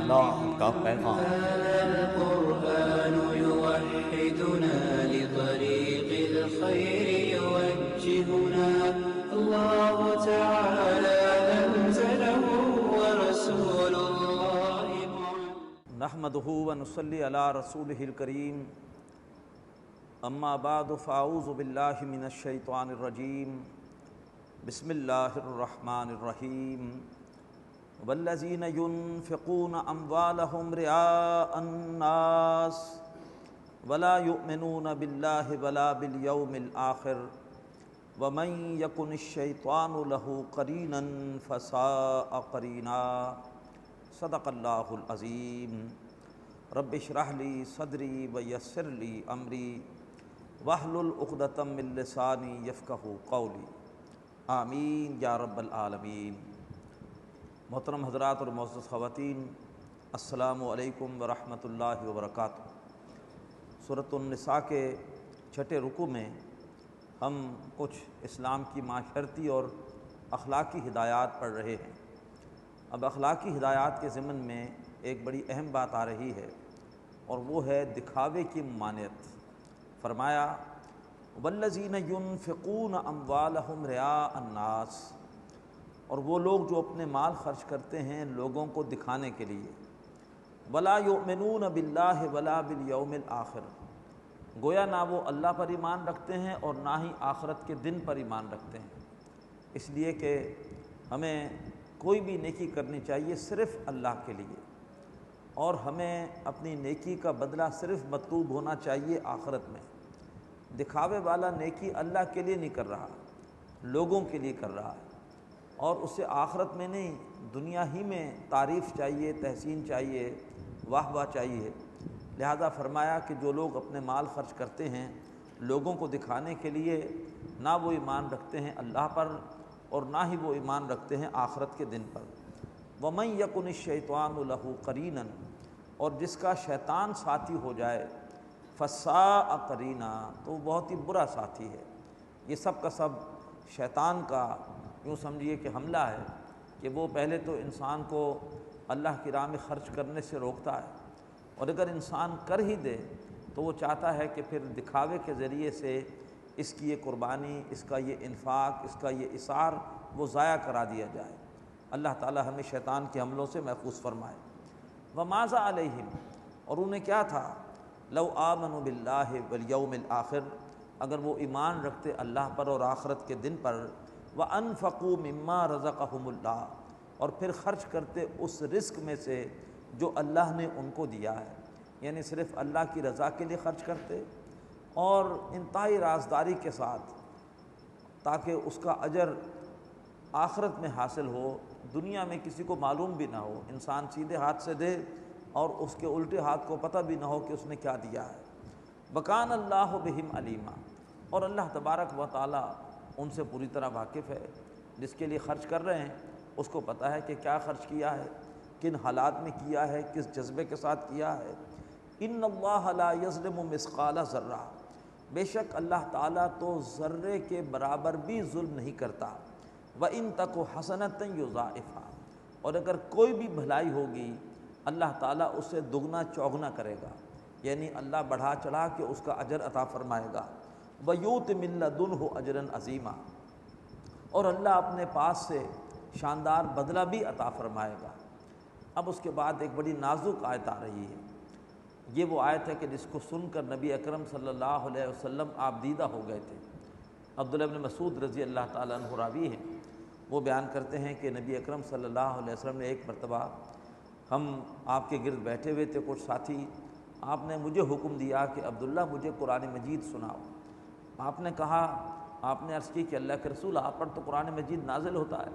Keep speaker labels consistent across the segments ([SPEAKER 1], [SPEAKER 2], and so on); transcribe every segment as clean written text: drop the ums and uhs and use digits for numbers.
[SPEAKER 1] اللہ کا پیغام۔
[SPEAKER 2] هذا القرآن يوحدنا لطريق الخير يوجهنا الله تعالى أنزله ورسول الله
[SPEAKER 3] نحمده ونصلي على رسوله الكريم اما بعد فاعوذ باللہ من الشیطان الرجیم بسم اللہ الرحمن الرحیم والذین ينفقون اموالهم رئاء الناس ولا يؤمنون باللہ ولا بالیوم الآخر ومن یکن الشیطان له قرینا فساء قرینا صدق اللہ العظیم۔ رب اشرح لی صدری ویسر لی امری واحلل عقدۃ من لسانی یفقہوا قولی، آمین یا رب العالمین۔ محترم حضرات اور معزز خواتین، السلام علیکم ورحمۃ اللہ وبرکاتہ۔ سورۃ النساء کے چھٹے رکوع میں ہم کچھ اسلام کی معاشرتی اور اخلاقی ہدایات پڑھ رہے ہیں۔ اب اخلاقی ہدایات کے ضمن میں ایک بڑی اہم بات آ رہی ہے، اور وہ ہے دکھاوے کی ممانعت۔ فرمایا والذین ينفقون اموالهم رئاء الناس، اور وہ لوگ جو اپنے مال خرچ کرتے ہیں لوگوں کو دکھانے کے لیے، ولا یؤمنون باللہ ولا بالیوم الآخر، گویا نہ وہ اللہ پر ایمان رکھتے ہیں اور نہ ہی آخرت کے دن پر ایمان رکھتے ہیں۔ اس لیے کہ ہمیں کوئی بھی نیکی کرنی چاہیے صرف اللہ کے لیے، اور ہمیں اپنی نیکی کا بدلہ صرف مطلوب ہونا چاہیے آخرت میں۔ دکھاوے والا نیکی اللہ کے لیے نہیں کر رہا، لوگوں کے لیے کر رہا ہے، اور اسے آخرت میں نہیں دنیا ہی میں تعریف چاہیے، تحسین چاہیے، واہ واہ چاہیے۔ لہذا فرمایا کہ جو لوگ اپنے مال خرچ کرتے ہیں لوگوں کو دکھانے کے لیے، نہ وہ ایمان رکھتے ہیں اللہ پر اور نہ ہی وہ ایمان رکھتے ہیں آخرت کے دن پر۔ وَمَن يَكُنِ الشَّيْطَانُ لَهُ قَرِينًا، اور جس کا شیطان ساتھی ہو جائے، فَسَاءَ قَرِينًا، تو وہ بہت ہی برا ساتھی ہے۔ یہ سب کا سب شیطان کا یوں سمجھیے کہ حملہ ہے کہ وہ پہلے تو انسان کو اللہ کی راہ میں خرچ کرنے سے روکتا ہے، اور اگر انسان کر ہی دے تو وہ چاہتا ہے کہ پھر دکھاوے کے ذریعے سے اس کی یہ قربانی، اس کا یہ انفاق، اس کا یہ اثار وہ ضائع کرا دیا جائے۔ اللہ تعالی ہمیں شیطان کے حملوں سے محفوظ فرمائے۔ وَمَاذَا عَلَيْهِمْ، اور انہیں کیا تھا، لَوْ آمَنُوا بِاللَّهِ وَالْيَوْمِ الْآخِرِ، اگر وہ ایمان رکھتے اللہ پر اور آخرت کے دن پر، وَأَنفَقُوا مِمَّا رَزَقَهُمُ اللَّهُ، اور پھر خرچ کرتے اس رزق میں سے جو اللہ نے ان کو دیا ہے، یعنی صرف اللہ کی رضا کے لیے خرچ کرتے اور انتہائی رازداری کے ساتھ، تاکہ اس کا اجر آخرت میں حاصل ہو، دنیا میں کسی کو معلوم بھی نہ ہو، انسان سیدھے ہاتھ سے دے اور اس کے الٹے ہاتھ کو پتہ بھی نہ ہو کہ اس نے کیا دیا ہے۔ وَكَانَ اللَّهُ بِهِمْ عَلِيمًا، اور اللہ تبارک و تعالی ان سے پوری طرح واقف ہے۔ جس کے لیے خرچ کر رہے ہیں اس کو پتہ ہے کہ کیا خرچ کیا ہے، کن حالات میں کیا ہے، کس جذبے کے ساتھ کیا ہے۔ ان اللہ لا یظلم مثقال ذرہ، بے شک اللہ تعالیٰ تو ذرے کے برابر بھی ظلم نہیں کرتا۔ وَإِن تَكُ حَسَنَةً يُضَاعِفْهَا، اور اگر کوئی بھی بھلائی ہوگی اللہ تعالیٰ اسے دگنا چوگنا کرے گا، یعنی اللہ بڑھا چڑھا کے اس کا اجر عطا فرمائے گا۔ وَيُؤْتِ مِن لَّدُنْهُ أَجْرًا عَظِيمًا، اور اللہ اپنے پاس سے شاندار بدلہ بھی عطا فرمائے گا۔ اب اس کے بعد ایک بڑی نازک آیت آ رہی ہے۔ یہ وہ آیت ہے کہ جس کو سن کر نبی اکرم صلی اللہ علیہ وسلم آپ دیدہ ہو گئے تھے۔ عبداللہ بن مسعود رضی اللہ تعالیٰ عنہ راوی ہیں، وہ بیان کرتے ہیں کہ نبی اکرم صلی اللہ علیہ وسلم نے ایک مرتبہ، ہم آپ کے گرد بیٹھے ہوئے تھے کچھ ساتھی، آپ نے مجھے حکم دیا کہ عبداللہ مجھے قرآن مجید سناؤ۔ آپ نے کہا، آپ نے عرض کی کہ اللہ کے رسول آپ پر تو قرآن مجید نازل ہوتا ہے۔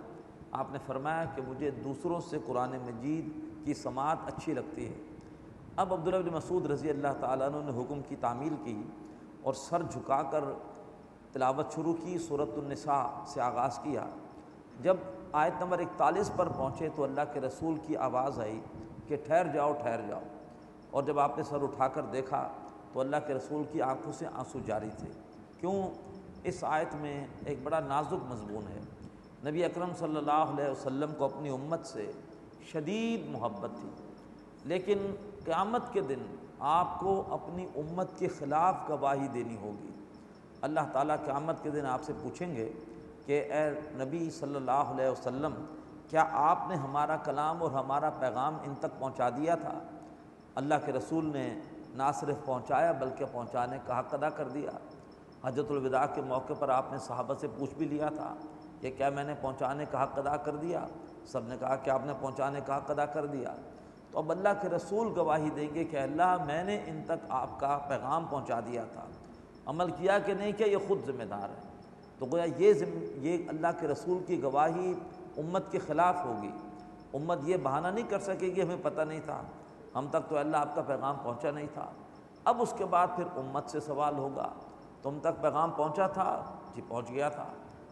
[SPEAKER 3] آپ نے فرمایا کہ مجھے دوسروں سے قرآن مجید کی سماعت اچھی لگتی ہے۔ اب عبداللہ بن مسعود رضی اللہ تعالیٰ عنہ نے حکم کی تعمیل کی اور سر جھکا کر تلاوت شروع کی، سورۃ النساء سے آغاز کیا۔ جب آیت نمبر 41 پر پہنچے تو اللہ کے رسول کی آواز آئی کہ ٹھہر جاؤ ٹھہر جاؤ، اور جب آپ نے سر اٹھا کر دیکھا تو اللہ کے رسول کی آنکھوں سے آنسو جاری تھے۔ کیوں؟ اس آیت میں ایک بڑا نازک مضمون ہے۔ نبی اکرم صلی اللہ علیہ وسلم کو اپنی امت سے شدید محبت تھی، لیکن قیامت کے دن آپ کو اپنی امت کے خلاف گواہی دینی ہوگی۔ اللہ تعالیٰ قیامت کے دن آپ سے پوچھیں گے کہ اے نبی صلی اللہ علیہ وسلم، کیا آپ نے ہمارا کلام اور ہمارا پیغام ان تک پہنچا دیا تھا؟ اللہ کے رسول نے نہ صرف پہنچایا بلکہ پہنچانے کا حق ادا کر دیا۔ حجۃ الوداع کے موقع پر آپ نے صحابہ سے پوچھ بھی لیا تھا کہ کیا میں نے پہنچانے کا حق ادا کر دیا؟ سب نے کہا کہ آپ نے پہنچانے کا حق ادا کر دیا۔ تو اب اللہ کے رسول گواہی دیں گے کہ اللہ میں نے ان تک آپ کا پیغام پہنچا دیا تھا، عمل کیا کہ نہیں کیا یہ خود ذمہ دار ہے۔ تو گویا یہ اللہ کے رسول کی گواہی امت کے خلاف ہوگی۔ امت یہ بہانہ نہیں کر سکے گی ہمیں پتہ نہیں تھا، ہم تک تو اللہ آپ کا پیغام پہنچا نہیں تھا۔ اب اس کے بعد پھر امت سے سوال ہوگا، تم تک پیغام پہنچا تھا؟ جی پہنچ گیا تھا۔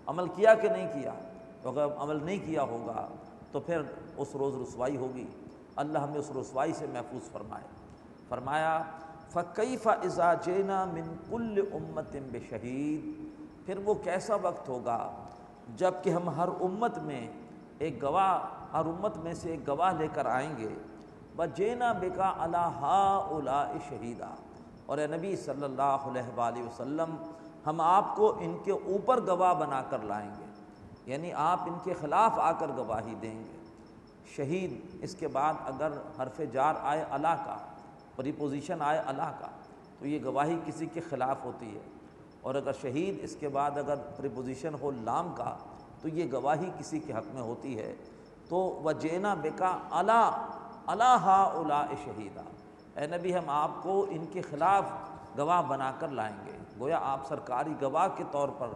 [SPEAKER 3] عمل کیا کہ نہیں کیا؟ تو اگر عمل نہیں کیا ہوگا تو پھر اس روز رسوائی ہوگی۔ اللہ ہمیں اس رسوائی سے محفوظ فرمائے۔ فرمایا فَكَيْفَ إِذَا جِئْنَا مِنْ كُلِّ أُمَّةٍ بِشَهِيدٍ، پھر وہ کیسا وقت ہوگا جب کہ ہم ہر امت میں ایک گواہ، ہر امت میں سے ایک گواہ لے کر آئیں گے۔ وَجِئْنَا بِكَ عَلَىٰ هَٰؤُلَاءِ شَهِيدًا، اور اے نبی صلی اللہ علیہ وآلہ وسلم ہم آپ کو ان کے اوپر گواہ بنا کر لائیں گے، یعنی آپ ان کے خلاف آ کر گواہی دیں گے۔ شہید اس کے بعد اگر حرف جار آئے علی کا، پریپوزیشن آئے علی کا، تو یہ گواہی کسی کے خلاف ہوتی ہے، اور اگر شہید اس کے بعد اگر پریپوزیشن ہو لام کا تو یہ گواہی کسی کے حق میں ہوتی ہے۔ تو وَجِئْنَا بِكَ عَلَىٰ هَٰؤُلَاءِ شَهِيدًا، اے نبی ہم آپ کو ان کے خلاف گواہ بنا کر لائیں گے۔ گویا آپ سرکاری گواہ کے طور پر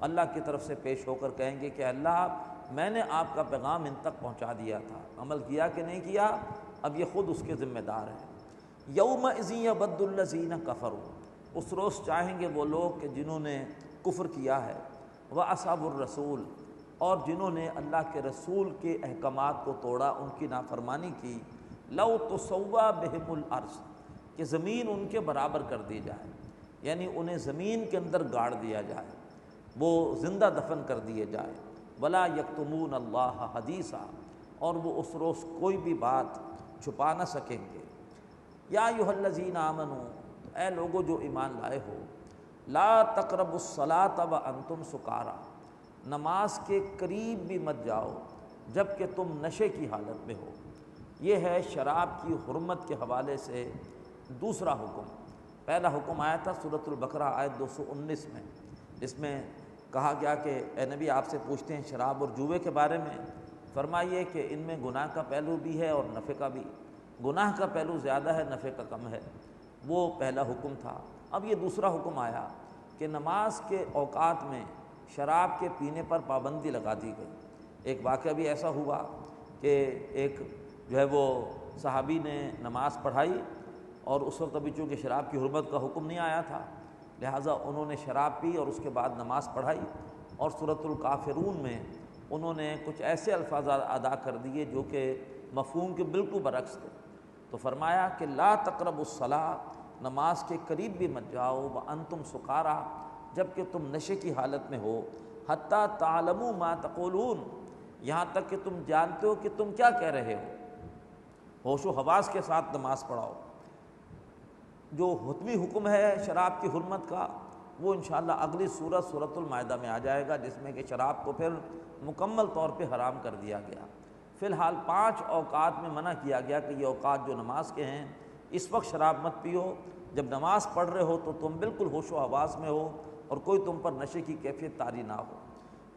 [SPEAKER 3] اللہ کی طرف سے پیش ہو کر کہیں گے کہ اللہ میں نے آپ کا پیغام ان تک پہنچا دیا تھا، عمل کیا کہ نہیں کیا اب یہ خود اس کے ذمہ دار ہے۔ یومئذ یود الذین کفروا، اس روز چاہیں گے وہ لوگ کہ جنہوں نے کفر کیا ہے، وعصوا الرسول، اور جنہوں نے اللہ کے رسول کے احکامات کو توڑا، ان کی نافرمانی کی، لو تسویٰ بہم الارض، کہ زمین ان کے برابر کر دی جائے، یعنی انہیں زمین کے اندر گاڑ دیا جائے، وہ زندہ دفن کر دیے جائے۔ ولا یکتمون اللہ حدیثا، اور وہ اس روز کوئی بھی بات چھپا نہ سکیں گے۔ یا ایھا الذین آمنوا، اے لوگو جو ایمان لائے ہو، لا تقربوا الصلاۃ وانتم سکارا، نماز کے قریب بھی مت جاؤ جب کہ تم نشے کی حالت میں ہو۔ یہ ہے شراب کی حرمت کے حوالے سے دوسرا حکم۔ پہلا حکم آیا تھا سورۃ البقرہ آیت 219 میں، جس میں کہا گیا کہ اے نبی آپ سے پوچھتے ہیں شراب اور جوئے کے بارے میں، فرمائیے کہ ان میں گناہ کا پہلو بھی ہے اور نفع کا بھی، گناہ کا پہلو زیادہ ہے، نفع کا کم ہے۔ وہ پہلا حکم تھا۔ اب یہ دوسرا حکم آیا کہ نماز کے اوقات میں شراب کے پینے پر پابندی لگا دی گئی۔ ایک واقعہ بھی ایسا ہوا کہ ایک جو ہے وہ صحابی نے نماز پڑھائی، اور اس وقت ابھی چونکہ شراب کی حرمت کا حکم نہیں آیا تھا، لہٰذا انہوں نے شراب پی اور اس کے بعد نماز پڑھائی، اور سورۃ الکافرون میں انہوں نے کچھ ایسے الفاظ ادا کر دیے جو کہ مفہوم کے بالکل برعکس تھے۔ تو فرمایا کہ لا تقربوا الصلاۃ، نماز کے قریب بھی مت جاؤ، وانتم سکارا، جب کہ تم نشے کی حالت میں ہو، حتیٰ تعلموا ما تقولون، یہاں تک کہ تم جانتے ہو کہ تم کیا کہہ رہے ہو۔ ہوش و حواس کے ساتھ نماز پڑھاؤ۔ جو حتمی حکم ہے شراب کی حرمت کا، وہ انشاءاللہ اگلی سورت سورۃ المائدہ میں آ جائے گا، جس میں کہ شراب کو پھر مکمل طور پہ حرام کر دیا گیا۔ فی الحال 5 اوقات میں منع کیا گیا کہ یہ اوقات جو نماز کے ہیں، اس وقت شراب مت پیو، جب نماز پڑھ رہے ہو تو تم بالکل ہوش و حواس میں ہو اور کوئی تم پر نشے کی کیفیت طاری نہ ہو،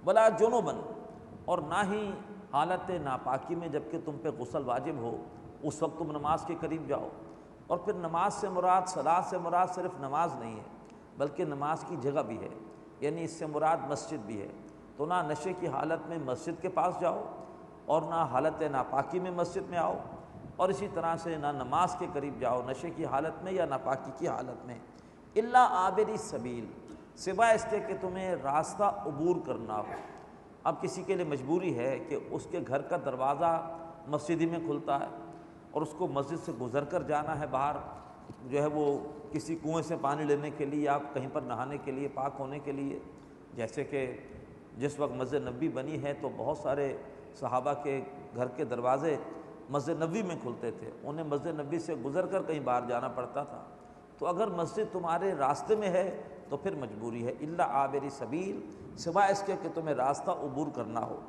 [SPEAKER 3] ولا جنباً، اور نہ ہی حالت ناپاکی میں جب کہ تم پہ غسل واجب ہو اس وقت تم نماز کے قریب جاؤ۔ اور پھر نماز سے مراد، صلاۃ سے مراد صرف نماز نہیں ہے بلکہ نماز کی جگہ بھی ہے، یعنی اس سے مراد مسجد بھی ہے۔ تو نہ نشے کی حالت میں مسجد کے پاس جاؤ اور نہ حالت ناپاکی میں مسجد میں آؤ، اور اسی طرح سے نہ نماز کے قریب جاؤ نشے کی حالت میں یا ناپاکی کی حالت میں، الا عابری سبیل، سوائے اس کے کہ تمہیں راستہ عبور کرنا ہو۔ اب کسی کے لیے مجبوری ہے کہ اس کے گھر کا دروازہ مسجد ہی میں کھلتا ہے اور اس کو مسجد سے گزر کر جانا ہے باہر، جو ہے وہ کسی کنویں سے پانی لینے کے لیے یا کہیں پر نہانے کے لیے، پاک ہونے کے لیے۔ جیسے کہ جس وقت مسجد نبوی بنی ہے تو بہت سارے صحابہ کے گھر کے دروازے مسجد نبوی میں کھلتے تھے، انہیں مسجد نبوی سے گزر کر کہیں باہر جانا پڑتا تھا۔ تو اگر مسجد تمہارے راستے میں ہے تو پھر مجبوری ہے، الا عابری سبیل، سوائے اس کے کہ تمہیں راستہ عبور کرنا ہو،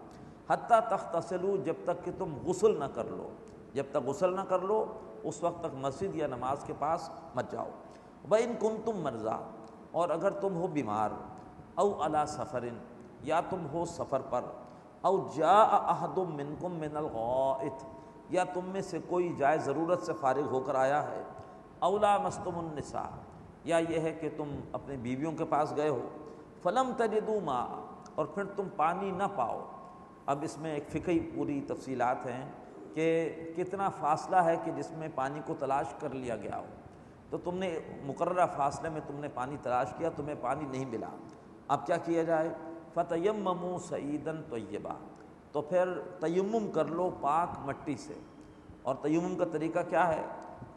[SPEAKER 3] حتیٰ تغتسلوا، جب تک کہ تم غسل نہ کر لو، جب تک غسل نہ کر لو اس وقت تک مسجد یا نماز کے پاس مت جاؤ۔ وَإِن كُنتُم مَرْضَىٰ، اور اگر تم ہو بیمار، او علی سفر، یا تم ہو سفر پر، او جاء احد منکم من الغائط، یا تم میں سے کوئی جائے ضرورت سے فارغ ہو کر آیا ہے، او لامستم النساء، یا یہ ہے کہ تم اپنے بیویوں کے پاس گئے ہو، فلم تجدوا ماء، اور پھر تم پانی نہ پاؤ۔ اب اس میں ایک فقہی پوری تفصیلات ہیں کہ کتنا فاصلہ ہے کہ جس میں پانی کو تلاش کر لیا گیا ہو، تو تم نے مقررہ فاصلے میں تم نے پانی تلاش کیا، تمہیں پانی نہیں ملا، اب کیا کیا جائے؟ فَتَيَمَّمُوا صَعِيدًا طَيِّبًا، تو پھر تیمم کر لو پاک مٹی سے۔ اور تیمم کا طریقہ کیا ہے؟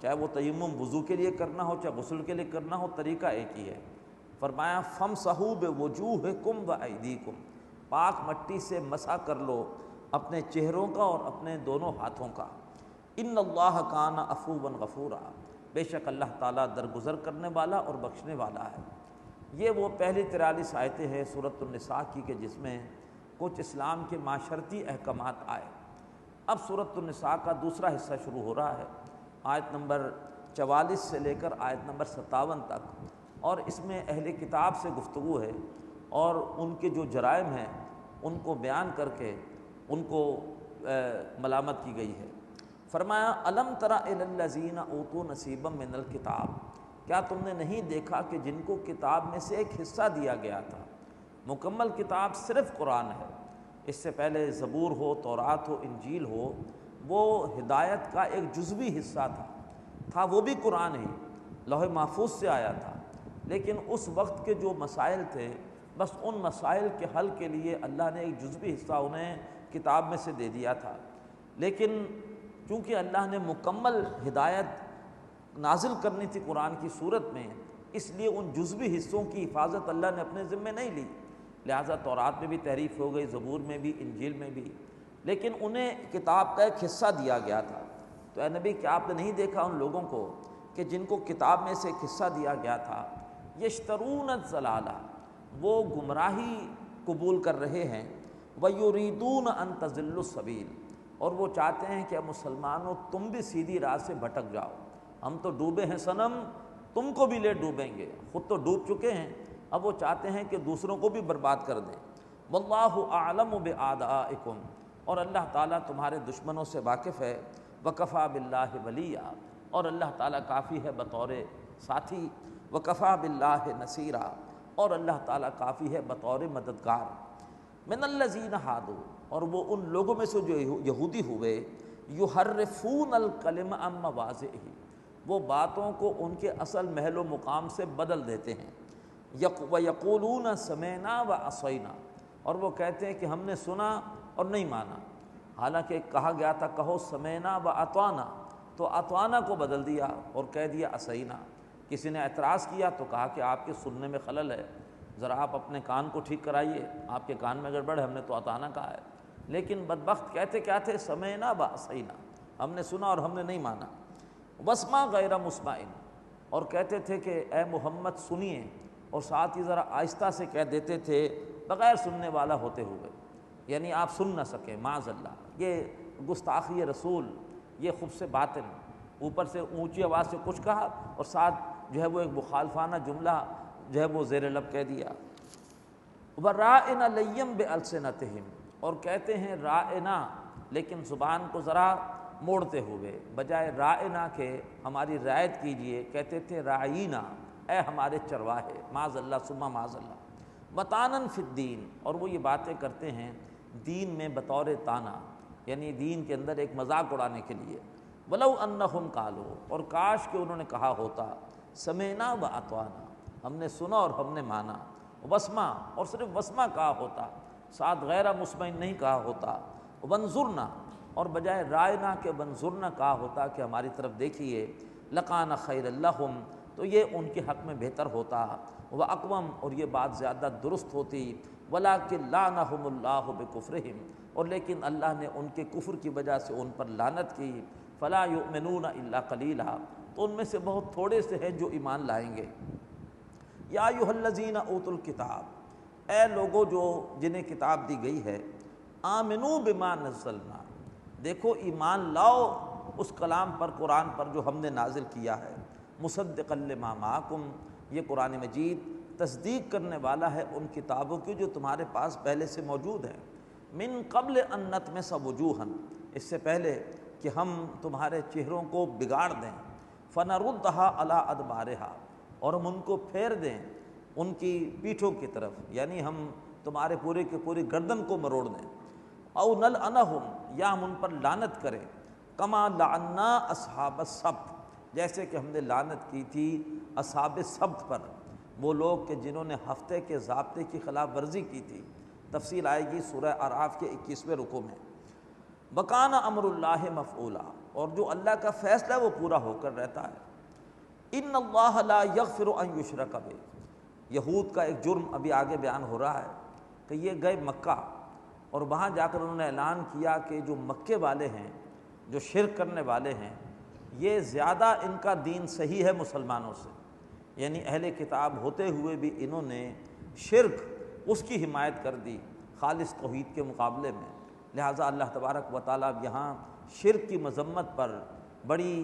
[SPEAKER 3] چاہے وہ تیمم وضو کے لیے کرنا ہو چاہے غسل کے لیے کرنا ہو، طریقہ ایک ہی ہے۔ فرمایا فَامْسَحُوا بِوُجُوهِكُمْ وَأَيْدِيكُمْ، پاک مٹی سے مسح کر لو اپنے چہروں کا اور اپنے دونوں ہاتھوں کا۔ ان اللہ کان عفوا غفورا، بے شک اللہ تعالیٰ درگزر کرنے والا اور بخشنے والا ہے۔ یہ وہ پہلی 43 آیتیں ہیں سورۃ النساء کی کہ جس میں کچھ اسلام کے معاشرتی احکامات آئے۔ اب سورۃ النساء کا دوسرا حصہ شروع ہو رہا ہے، آیت نمبر 44 سے لے کر آیت نمبر 57 تک، اور اس میں اہل کتاب سے گفتگو ہے اور ان کے جو جرائم ہیں ان کو بیان کر کے ان کو ملامت کی گئی ہے۔ فرمایا الم تر الی الذین اوتوا نصیبا من الکتاب، کیا تم نے نہیں دیکھا کہ جن کو کتاب میں سے ایک حصہ دیا گیا تھا؟ مکمل کتاب صرف قرآن ہے، اس سے پہلے زبور ہو، تورات ہو، انجیل ہو، وہ ہدایت کا ایک جزوی حصہ تھا وہ بھی قرآن ہی، لوح محفوظ سے آیا تھا، لیکن اس وقت کے جو مسائل تھے بس ان مسائل کے حل کے لیے اللہ نے ایک جزوی حصہ انہیں کتاب میں سے دے دیا تھا۔ لیکن چونکہ اللہ نے مکمل ہدایت نازل کرنی تھی قرآن کی صورت میں، اس لیے ان جزوی حصوں کی حفاظت اللہ نے اپنے ذمے نہیں لی، لہٰذا تورات میں بھی تحریف ہو گئی، زبور میں بھی، انجیل میں بھی، لیکن انہیں کتاب کا ایک حصہ دیا گیا تھا۔ تو اے نبی کیا آپ نے نہیں دیکھا ان لوگوں کو کہ جن کو کتاب میں سے ایک حصہ دیا گیا تھا، یشترون الضلالہ، وہ گمراہی قبول کر رہے ہیں، وَيُرِيدُونَ أَن تَضِلُّوا السَّبِيلَ، اور وہ چاہتے ہیں کہ مسلمانوں تم بھی سیدھی راہ سے بھٹک جاؤ، ہم تو ڈوبے ہیں صنم، تم کو بھی لے ڈوبیں گے، خود تو ڈوب چکے ہیں، اب وہ چاہتے ہیں کہ دوسروں کو بھی برباد کر دیں۔ وَاللَّهُ أَعْلَمُ بِأَعْدَائِكُمْ، اور اللہ تعالیٰ تمہارے دشمنوں سے واقف ہے، وَكَفَى بِاللَّهِ وَلِيًّا، اور اللہ تعالیٰ کافی ہے بطور ساتھی، وَكَفَى بِاللَّهِ نَصِيرًا، اور اللہ تعالیٰ کافی ہے بطور مددگار۔ من الذین ہادوا، اور وہ ان لوگوں میں سے جو یہودی ہوئے، یحرفون الکلم عن مواضعہ، وہ باتوں کو ان کے اصل محل و مقام سے بدل دیتے ہیں، وَيَقُولُونَ سَمِعْنَا وَعَصَيْنَا، اور وہ کہتے ہیں کہ ہم نے سنا اور نہیں مانا، حالانکہ کہا گیا تھا کہو سَمِعْنَا وَأَطَعْنَا، تو اطعنا کو بدل دیا اور کہہ دیا عصینا۔ کسی نے اعتراض کیا تو کہا کہ آپ کے سننے میں خلل ہے، ذرا آپ اپنے کان کو ٹھیک کرائیے، آپ کے کان میں گڑبڑ ہے، ہم نے تو اطعنا کہا ہے، لیکن بدبخت کہتے کیا تھے؟ سمعنا وعصینا، ہم نے سنا اور ہم نے نہیں مانا۔ واسمع غیر مسمع، اور کہتے تھے کہ اے محمد سنیے، اور ساتھ ہی ذرا آہستہ سے کہہ دیتے تھے بغیر سننے والا ہوتے ہوئے، یعنی آپ سن نہ سکیں، معاذ اللہ، یہ گستاخی رسول، یہ خبث باطن، اوپر سے اونچی آواز سے کچھ کہا اور ساتھ جو ہے وہ ایک مخالفانہ جملہ جو ہے وہ زیر لب کہہ دیا۔ وَرَائِنَ لَيَّمْ بِأَلْسِنَتِهِمْ، اور کہتے ہیں رائنا، لیکن زبان کو ذرا موڑتے ہوئے، بجائے رائنا کے ہماری رعایت کیجئے، کہتے تھے رائینا، اے ہمارے چرواہے، معاذ اللہ ثم معاذ اللہ۔ وَطَانًا فِي الدِّينِ، اور وہ یہ باتیں کرتے ہیں دین میں بطور تانا، یعنی دین کے اندر ایک مذاق اڑانے کے لیے۔ وَلَوْ أَنَّهُمْ قَالُوا، اور کاش کہ انہوں نے کہا ہوتا سمعنا وَأَطَعْنَا، ہم نے سنا اور ہم نے مانا، وسمع، اور صرف وسمع کہا ہوتا، ساتھ غیر مسمع نہیں کہا ہوتا، وانظرنا، اور بجائے رائنا کے وانظرنا کہا ہوتا کہ ہماری طرف دیکھیے، لکان خیر لہم، تو یہ ان کے حق میں بہتر ہوتا، وَأَقْوَمْ، اور یہ بات زیادہ درست ہوتی، وَلَٰكِن لَعْنَهُمُ اللَّهُ بِكُفْرِهِمْ، اور لیکن اللہ نے ان کے کفر کی وجہ سے ان پر لعنت کی، فَلَا يُؤْمِنُونَ إِلَّا قَلِيلًا، تو ان میں سے بہت تھوڑے سے ہیں جو ایمان لائیں گے۔ یا ایھا الذین اوتوا الکتاب، اے لوگو جو جنہیں کتاب دی گئی ہے، آمنوا بما نزلنا، دیکھو ایمان لاؤ اس کلام پر، قرآن پر جو ہم نے نازل کیا ہے، مصدقا لما معکم، یہ قرآن مجید تصدیق کرنے والا ہے ان کتابوں کی جو تمہارے پاس پہلے سے موجود ہیں، من قبل ان نطمس وجوہا، اس سے پہلے کہ ہم تمہارے چہروں کو بگاڑ دیں، فنردھا علی ادبارہا، اور ہم ان کو پھیر دیں ان کی پیٹھوں کی طرف، یعنی ہم تمہارے پورے کے پوری گردن کو مروڑ دیں، او نلعنہم، یا ہم ان پر لعنت کریں، کما لعنا اصحاب السبت، جیسے کہ ہم نے لعنت کی تھی اصحاب سبت پر، وہ لوگ کہ جنہوں نے ہفتے کے ضابطے کی خلاف ورزی کی تھی۔ تفصیل آئے گی سورہ اعراف کے 21ویں رکوع میں۔ وَكَانَ أَمْرُ اللَّهِ مَفْعُولًا، اور جو اللہ کا فیصلہ ہے وہ پورا ہو کر رہتا ہے۔ إِنَّ اللَّهَ لَا يَغْفِرُ أَن يُشْرَكَ بِهِ، یہود کا ایک جرم ابھی آگے بیان ہو رہا ہے کہ یہ گئے مکہ، اور وہاں جا کر انہوں نے اعلان کیا کہ جو مکے والے ہیں، جو شرک کرنے والے ہیں، یہ زیادہ ان کا دین صحیح ہے مسلمانوں سے، یعنی اہل کتاب ہوتے ہوئے بھی انہوں نے شرک اس کی حمایت کر دی خالص توحید کے مقابلے میں، لہٰذا اللہ تبارک و تعالیٰ یہاں شرک کی مذمت پر بڑی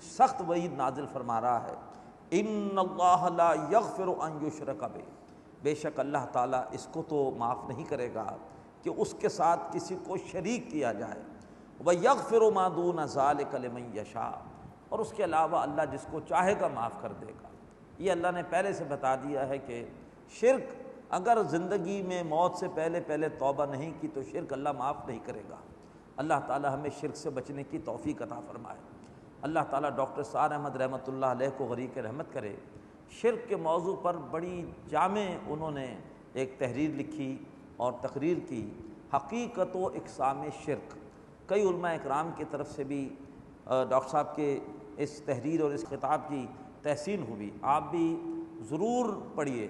[SPEAKER 3] سخت وعید نازل فرما رہا ہے۔ ان اللہ لا یغفر ان یشرک بہ، بے شک اللہ تعالیٰ اس کو تو معاف نہیں کرے گا کہ اس کے ساتھ کسی کو شریک کیا جائے، وَيَغْفِرُ مَا دُونَ ذَلِكَ لِمَن يَشَاءُ، اور اس کے علاوہ اللہ جس کو چاہے گا معاف کر دے گا۔ یہ اللہ نے پہلے سے بتا دیا ہے کہ شرک اگر زندگی میں موت سے پہلے توبہ نہیں کی تو شرک اللہ معاف نہیں کرے گا۔ اللہ تعالی ہمیں شرک سے بچنے کی توفیق عطا فرمائے۔ اللہ تعالیٰ ڈاکٹر سعد احمد رحمۃ اللہ علیہ کو غریق رحمت کرے۔ شرک کے موضوع پر بڑی جامع انہوں نے ایک تحریر لکھی اور تقریر کی، حقیقت و اقسام شرک۔ کئی علماء اکرام کی طرف سے بھی ڈاکٹر صاحب کے اس تحریر اور اس خطاب کی تحسین ہوئی، آپ بھی ضرور پڑھیے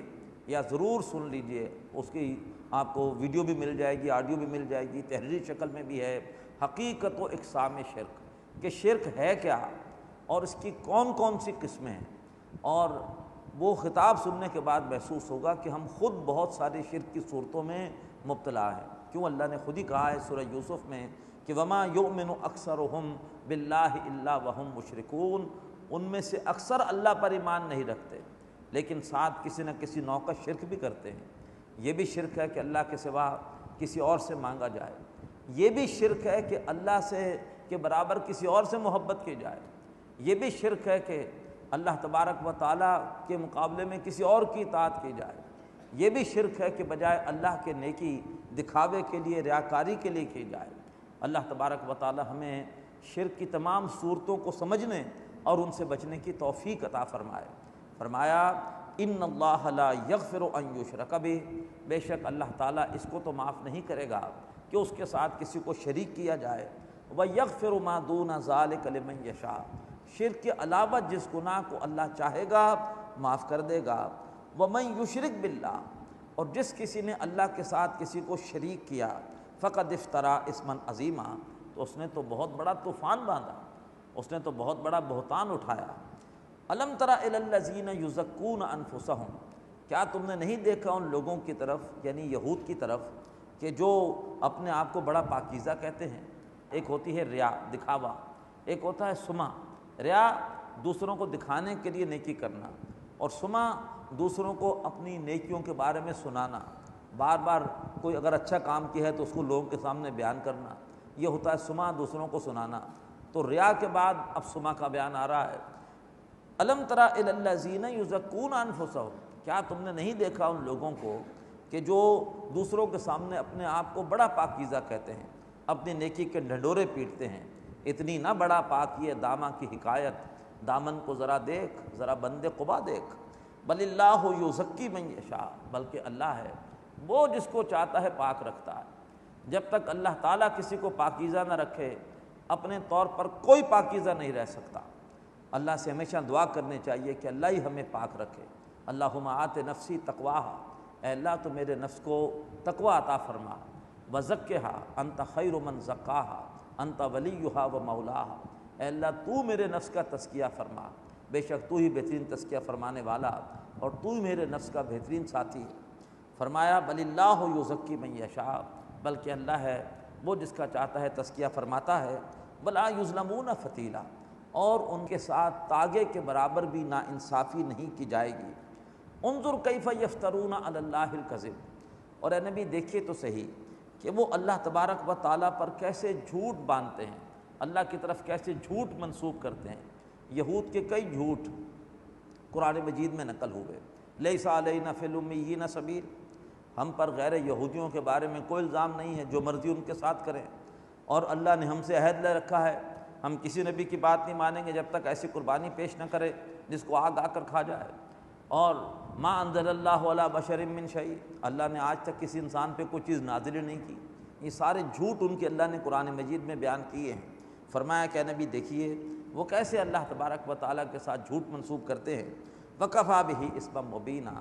[SPEAKER 3] یا ضرور سن لیجئے، اس کی آپ کو ویڈیو بھی مل جائے گی، آڈیو بھی مل جائے گی، تحریری شکل میں بھی ہے، حقیقت و اقسام شرک، کہ شرک ہے کیا اور اس کی کون کون سی قسمیں ہیں۔ اور وہ خطاب سننے کے بعد محسوس ہوگا کہ ہم خود بہت ساری شرک کی صورتوں میں مبتلا ہیں، کیوں اللہ نے خود ہی کہا ہے سورہ یوسف میں کہ وَمَا يُؤْمِنُ أَكْثَرُهُمْ بِاللَّهِ إِلَّا وَهُمْ مُشْرِكُونَ، ان میں سے اکثر اللہ پر ایمان نہیں رکھتے لیکن ساتھ کسی نہ کسی نوع کا شرک بھی کرتے ہیں۔ یہ بھی شرک ہے کہ اللہ کے سوا کسی اور سے مانگا جائے، یہ بھی شرک ہے کہ اللہ سے کے برابر کسی اور سے محبت کی جائے، یہ بھی شرک ہے کہ اللہ تبارک و تعالیٰ کے مقابلے میں کسی اور کی اطاعت کی جائے، یہ بھی شرک ہے کہ بجائے اللہ کے نیکی دکھاوے کے لیے، ریاکاری کے لیے کی جائے۔ اللہ تبارک و تعالیٰ ہمیں شرک کی تمام صورتوں کو سمجھنے اور ان سے بچنے کی توفیق عطا فرمائے۔ فرمایا ان اللہ لا یغفر ان یشرک بہ، بے شک اللہ تعالیٰ اس کو تو معاف نہیں کرے گا کہ اس کے ساتھ کسی کو شریک کیا جائے، وَيَغْفِرُ مَا دُونَ ذَلِكَ لِمَن يَشَاءُ، شرک کے علاوہ جس گناہ کو اللہ چاہے گا معاف کر دے گا، وَمَن يُشْرِكْ بِاللَّهِ، اور جس کسی نے اللہ کے ساتھ کسی کو شریک کیا، فَقَدِ افْتَرَىٰ اسْمًا عَظِيمًا، تو اس نے تو بہت بڑا طوفان باندھا، اس نے تو بہت بڑا بہتان اٹھایا۔ أَلَمْ تَرَ إِلَى الَّذِينَ يُزَكُّونَ أَنفُسَهُمْ، کیا تم نے نہیں دیکھا ان لوگوں کی طرف، یعنی یہود کی طرف، کہ جو اپنے آپ کو بڑا پاکیزہ کہتے ہیں۔ ایک ہوتی ہے ریا، دکھاوا، ایک ہوتا ہے سما۔ ریا دوسروں کو دکھانے کے لیے نیکی کرنا، اور سما دوسروں کو اپنی نیکیوں کے بارے میں سنانا، بار بار کوئی اگر اچھا کام کیا ہے تو اس کو لوگوں کے سامنے بیان کرنا، یہ ہوتا ہے سما، دوسروں کو سنانا۔ تو ریا کے بعد اب سما کا بیان آ رہا ہے۔ أَلَمْ تَرَ إِلَى الَّذِينَ يُزَكُّونَ أَنفُسَهُمْ، کیا تم نے نہیں دیکھا ان لوگوں کو کہ جو دوسروں کے سامنے اپنے آپ کو بڑا پاکیزہ کہتے ہیں، اپنی نیکی کے ڈھنڈورے پیٹتے ہیں۔ اتنی نہ بڑا پاکی ہے داماں کی حکایت، دامن کو ذرا دیکھ، ذرا بند قبا دیکھ، بل اللہ یزکی من یشاء، بلکہ اللہ ہے وہ جس کو چاہتا ہے پاک رکھتا ہے۔ جب تک اللہ تعالیٰ کسی کو پاکیزہ نہ رکھے اپنے طور پر کوئی پاکیزہ نہیں رہ سکتا۔ اللہ سے ہمیشہ دعا کرنی چاہیے کہ اللہ ہی ہمیں پاک رکھے۔ اللہم آت نفسی تقواہا، اے اللہ تو میرے نفس کو تقوی عطا فرما، وزکھا انت خیر من زکاہا انت ولیہا و مولاہا، اے اللہ تو میرے نفس کا تزکیہ فرما، بے شک تو ہی بہترین تزکیہ فرمانے والا اور تو ہی میرے نفس کا بہترین ساتھی ہے۔ فرمایا بل اللہ یزکی من یشاء، بلکہ اللہ ہے وہ جس کا چاہتا ہے تزکیہ فرماتا ہے، ولا یظلمون فتیلا، اور ان کے ساتھ تاگے کے برابر بھی ناانصافی نہیں کی جائے گی۔ انظر کیف یفترون علی اللہ الکذب، اور اے نبی دیکھیے تو صحیح کہ وہ اللہ تبارک و تعالیٰ پر کیسے جھوٹ باندھتے ہیں، اللہ کی طرف کیسے جھوٹ منسوب کرتے ہیں۔ یہود کے کئی جھوٹ قرآن مجید میں نقل ہوئے، لیس علینا فی الامیین سبیل، ہم پر غیر یہودیوں کے بارے میں کوئی الزام نہیں ہے، جو مرضی ان کے ساتھ کریں، اور اللہ نے ہم سے عہد لے رکھا ہے ہم کسی نبی کی بات نہیں مانیں گے جب تک ایسی قربانی پیش نہ کرے جس کو آگ آ کر کھا جائے، اور ما انزل اللہ علی بشر من شیء، اللہ نے آج تک کسی انسان پہ کوئی چیز نازل ہی نہیں کی۔ یہ سارے جھوٹ ان کے اللہ نے قرآن مجید میں بیان کیے ہیں۔ فرمایا کہ نبی دیکھیے وہ کیسے اللہ تبارک و تعالیٰ کے ساتھ جھوٹ منسوب کرتے ہیں۔ وکفیٰ بہ اثما مبینا،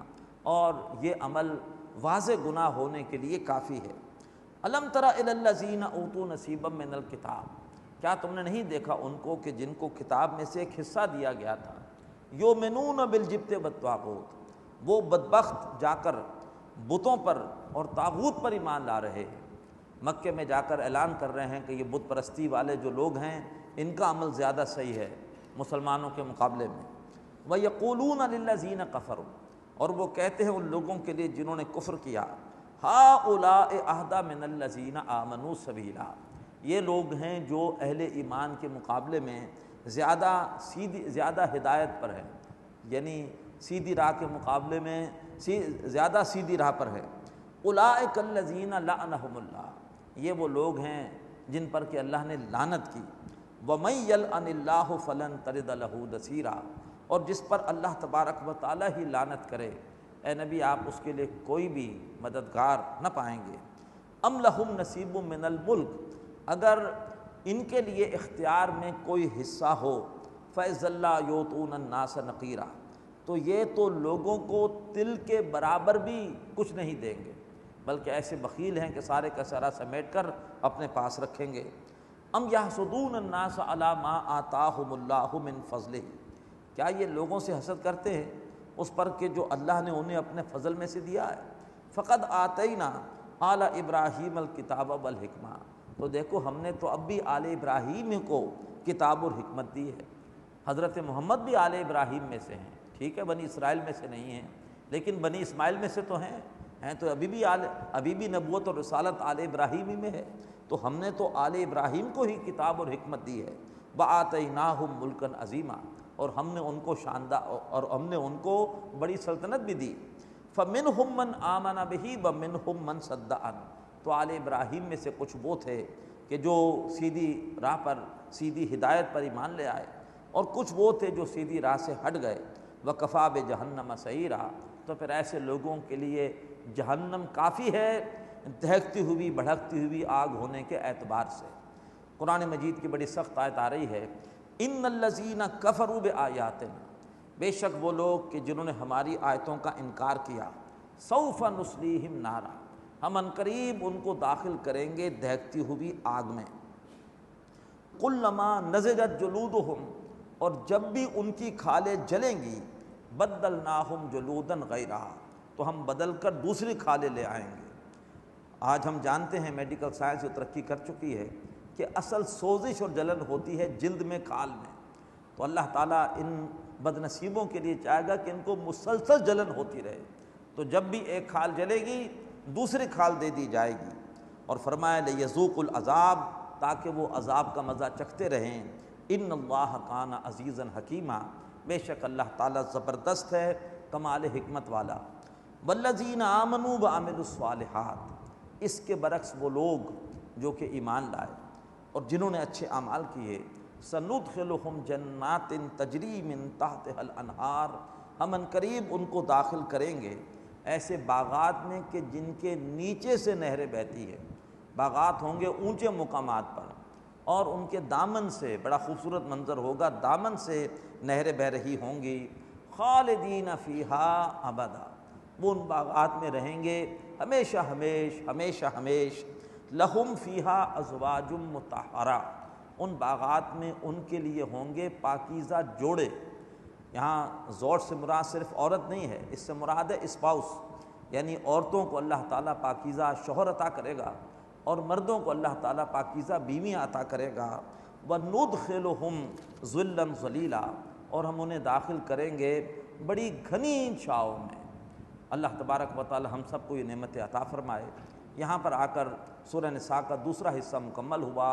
[SPEAKER 3] اور یہ عمل واضح گناہ ہونے کے لیے کافی ہے۔ الم تر الی الذین اوتوا نصیبا من الکتاب، کیا تم نے نہیں دیکھا ان کو کہ جن کو کتاب میں سے ایک حصہ دیا گیا تھا، یؤمنون بالجبت والطاغوت، وہ بدبخت جا کر بتوں پر اور طاغوت پر ایمان لا رہے ہیں، مکے میں جا کر اعلان کر رہے ہیں کہ یہ بت پرستی والے جو لوگ ہیں ان کا عمل زیادہ صحیح ہے مسلمانوں کے مقابلے میں۔ وَيَقُولُونَ لِلَّذِينَ كَفَرُوا، اور وہ کہتے ہیں ان لوگوں کے لیے جنہوں نے کفر کیا، هَؤُلَاءِ أَهْدَىٰ مِنَ الَّذِينَ آمَنُوا سَبِيلًا، یہ لوگ ہیں جو اہل ایمان کے مقابلے میں زیادہ ہدایت پر ہیں، یعنی سیدھی راہ کے مقابلے میں زیادہ سیدھی راہ پر ہے۔ اولئک الذین لعنہم اللہ، یہ وہ لوگ ہیں جن پر کہ اللہ نے لعنت کی۔ ومن یلعن اللہ فلن تجد لہ نصیرا، اور جس پر اللہ تبارک و تعالیٰ ہی لعنت کرے اے نبی آپ اس کے لیے کوئی بھی مددگار نہ پائیں گے۔ ام لہم نصیب من الملک، اگر ان کے لیے اختیار میں کوئی حصہ ہو، فَإِذَا لَا يُؤْتُونَ النَّاسَ نَقِيرًا، تو یہ تو لوگوں کو تل کے برابر بھی کچھ نہیں دیں گے، بلکہ ایسے بخیل ہیں کہ سارے کا سارا سمیٹ کر اپنے پاس رکھیں گے۔ ام یحسدون الناس علی ما آتاہم اللہ من فضلہ، کیا یہ لوگوں سے حسد کرتے ہیں اس پر کہ جو اللہ نے انہیں اپنے فضل میں سے دیا ہے۔ فقد آتینا آل ابراہیم الکتاب والحکمہ، تو دیکھو ہم نے تو اب بھی آل ابراہیم کو کتاب اور حکمت دی ہے۔ حضرت محمد بھی آل ابراہیم میں سے ہیں، ٹھیک ہے بنی اسرائیل میں سے نہیں ہیں لیکن بنی اسماعیل میں سے تو ہیں تو ابھی بھی نبوت اور رسالت آل ابراہیمی میں ہے، تو ہم نے تو آل ابراہیم کو ہی کتاب اور حکمت دی ہے۔ وَآتَيْنَاهُمْ مُلْكًا عَظِيمًا، اور ہم نے ان کو شاندار اور ہم نے ان کو بڑی سلطنت بھی دی۔ فَمِنْهُمْ مَنْ آمَنَ بِهِ وَمِنْهُمْ مَنْ صَدَّ عَنْهُ، تو آل ابراہیم میں سے کچھ وہ تھے کہ جو سیدھی راہ پر سیدھی ہدایت پر ایمان لے آئے، اور کچھ وہ تھے جو سیدھی راہ سے ہٹ گئے۔ وَكَفَىٰ بِجَهَنَّمَ سَعِيرًا، تو پھر ایسے لوگوں کے لیے جہنم کافی ہے دہکتی ہوئی بھڑکتی ہوئی آگ ہونے کے اعتبار سے۔ قرآن مجید کی بڑی سخت آیت آ رہی ہے، ان الذین کفروا بآیاتنا، بے شک وہ لوگ کہ جنہوں نے ہماری آیتوں کا انکار کیا، سوف نصلیہم نارا، ہم عنقریب ان کو داخل کریں گے دہکتی ہوئی آگ میں۔ کلما نضجت جلودہم، اور جب بھی ان کی کھالیں جلیں گی، بدلناہم جلودا غیرہا، تو ہم بدل کر دوسری کھالیں لے آئیں گے۔ آج ہم جانتے ہیں میڈیکل سائنس جو ترقی کر چکی ہے کہ اصل سوزش اور جلن ہوتی ہے جلد میں، کھال میں، تو اللہ تعالیٰ ان بد نصیبوں کے لیے چاہے گا کہ ان کو مسلسل جلن ہوتی رہے، تو جب بھی ایک کھال جلے گی دوسری کھال دے دی جائے گی، اور فرمایا لیذوقوا العذاب، تاکہ وہ عذاب کا مزہ چکھتے رہیں۔ ان اللہ کان عزیزا حکیما، بے شک اللہ تعالیٰ زبردست ہے کمال حکمت والا۔ والذین آمنوا وعملوا الصالحات، اس کے برعکس وہ لوگ جو کہ ایمان لائے اور جنہوں نے اچھے اعمال کیے، سندخلہم جنات تجری من تحتها الانہار، ہم عنقریب ان کو داخل کریں گے ایسے باغات میں کہ جن کے نیچے سے نہریں بہتی ہے۔ باغات ہوں گے اونچے مقامات پر، اور ان کے دامن سے بڑا خوبصورت منظر ہوگا، دامن سے نہریں بہہ رہی ہوں گی، خالدین فیہا ابدا، وہ ان باغات میں رہیں گے ہمیشہ ہمیش، لہم فیہا ازواج مطہرہ، ان باغات میں ان کے لیے ہوں گے پاکیزہ جوڑے۔ یہاں زوج سے مراد صرف عورت نہیں ہے، اس سے مراد ہے اسپاؤس، یعنی عورتوں کو اللہ تعالیٰ پاکیزہ شوہر عطا کرے گا اور مردوں کو اللہ تعالیٰ پاکیزہ بیویاں عطا کرے گا۔ وَنُدْخِلُهُمْ ظِلًّا ظَلِيلًا، اور ہم انہیں داخل کریں گے بڑی گھنی چھاؤں میں۔ اللہ تبارک و تعالی ہم سب کو یہ نعمت عطا فرمائے۔ یہاں پر آ کر سورہ نساء کا دوسرا حصہ مکمل ہوا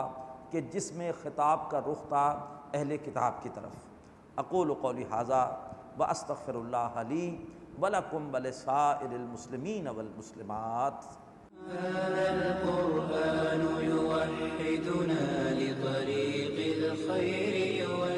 [SPEAKER 3] کہ جس میں خطاب کا رخ تھا اہل کتاب کی طرف۔ اقول قولی ھذا واستغفر اللہ لی ولکم ولسائر المسلمین والمسلمات۔
[SPEAKER 2] هذا القرآن يوحدنا لطريق الخير